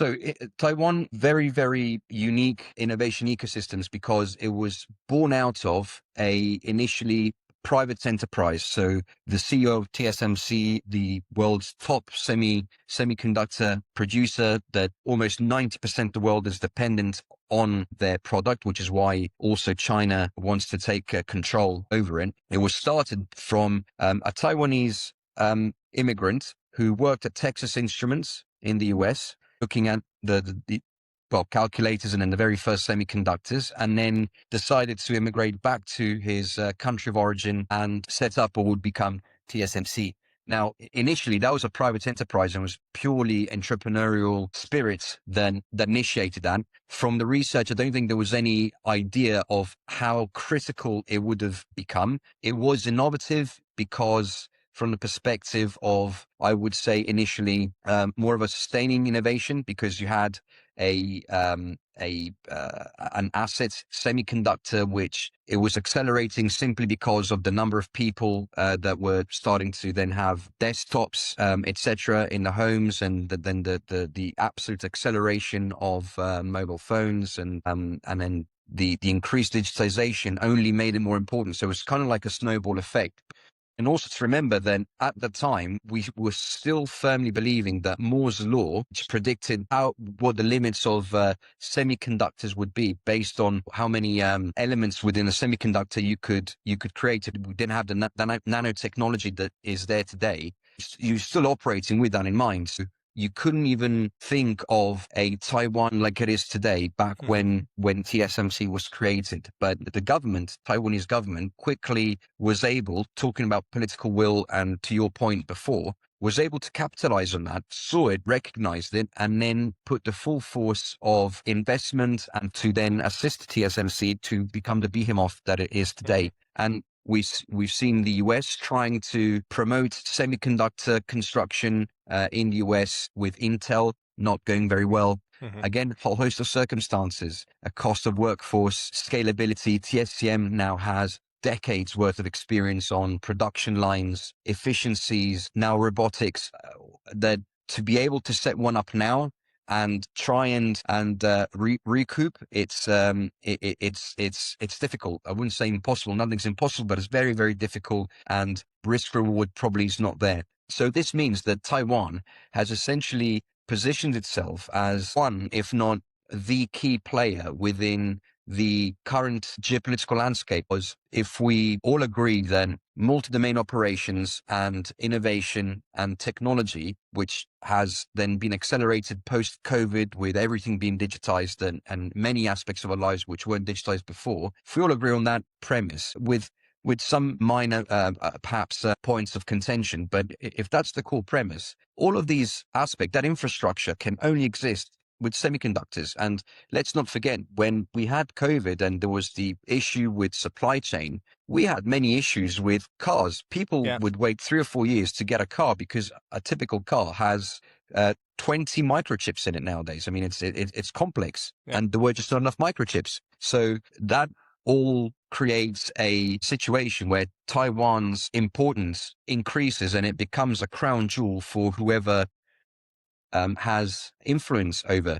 So Taiwan, very, very unique innovation ecosystems because it was born out of a initially private enterprise. So the CEO of TSMC, the world's top semiconductor producer, that almost 90% of the world is dependent on their product, which is why also China wants to take control over it. It was started from a Taiwanese immigrant who worked at Texas Instruments in the US, looking at the calculators and then the very first semiconductors, and then decided to immigrate back to his country of origin and set up what would become TSMC. Now, initially, that was a private enterprise and was purely entrepreneurial spirit that initiated that. From the research, I don't think there was any idea of how critical it would have become. It was innovative because from the perspective of, I would say initially, more of a sustaining innovation, because you had an asset semiconductor, which it was accelerating simply because of the number of people that were starting to then have desktops, etc., in the homes, and then the absolute acceleration of mobile phones, and then the increased digitization only made it more important. So it was kind of like a snowball effect. And also to remember that at the time, we were still firmly believing that Moore's law, which predicted what the limits of semiconductors would be based on how many elements within a semiconductor you could create. We didn't have the nanotechnology that is there today. You're still operating with that in mind. So you couldn't even think of a Taiwan like it is today back when TSMC was created. But the government, Taiwanese government, quickly was able, talking about political will, and to your point before, was able to capitalize on that, saw it, recognized it, and then put the full force of investment and to then assist TSMC to become the behemoth that it is today. And we've seen the US trying to promote semiconductor construction in the US with Intel not going very well. Again, a whole host of circumstances, a cost of workforce, scalability. TSMC now has decades worth of experience on production lines, efficiencies, now robotics, that to be able to set one up now and try and recoup, it's difficult. I wouldn't say impossible. Nothing's impossible, but it's very, very difficult, and risk reward probably is not there. So this means that Taiwan has essentially positioned itself as one, if not the key player within the current geopolitical landscape. Was if we all agree then multi-domain operations and innovation and technology, which has then been accelerated post-COVID with everything being digitized and many aspects of our lives which weren't digitized before, if we all agree on that premise with some minor, perhaps points of contention, but if that's the core premise, all of these aspects, that infrastructure can only exist with semiconductors. And let's not forget, when we had COVID and there was the issue with supply chain, we had many issues with cars. People would wait 3 or 4 years to get a car because a typical car has 20 microchips in it nowadays. I mean, it's complex, and there were just not enough microchips. So that all creates a situation where Taiwan's importance increases and it becomes a crown jewel for whoever has influence over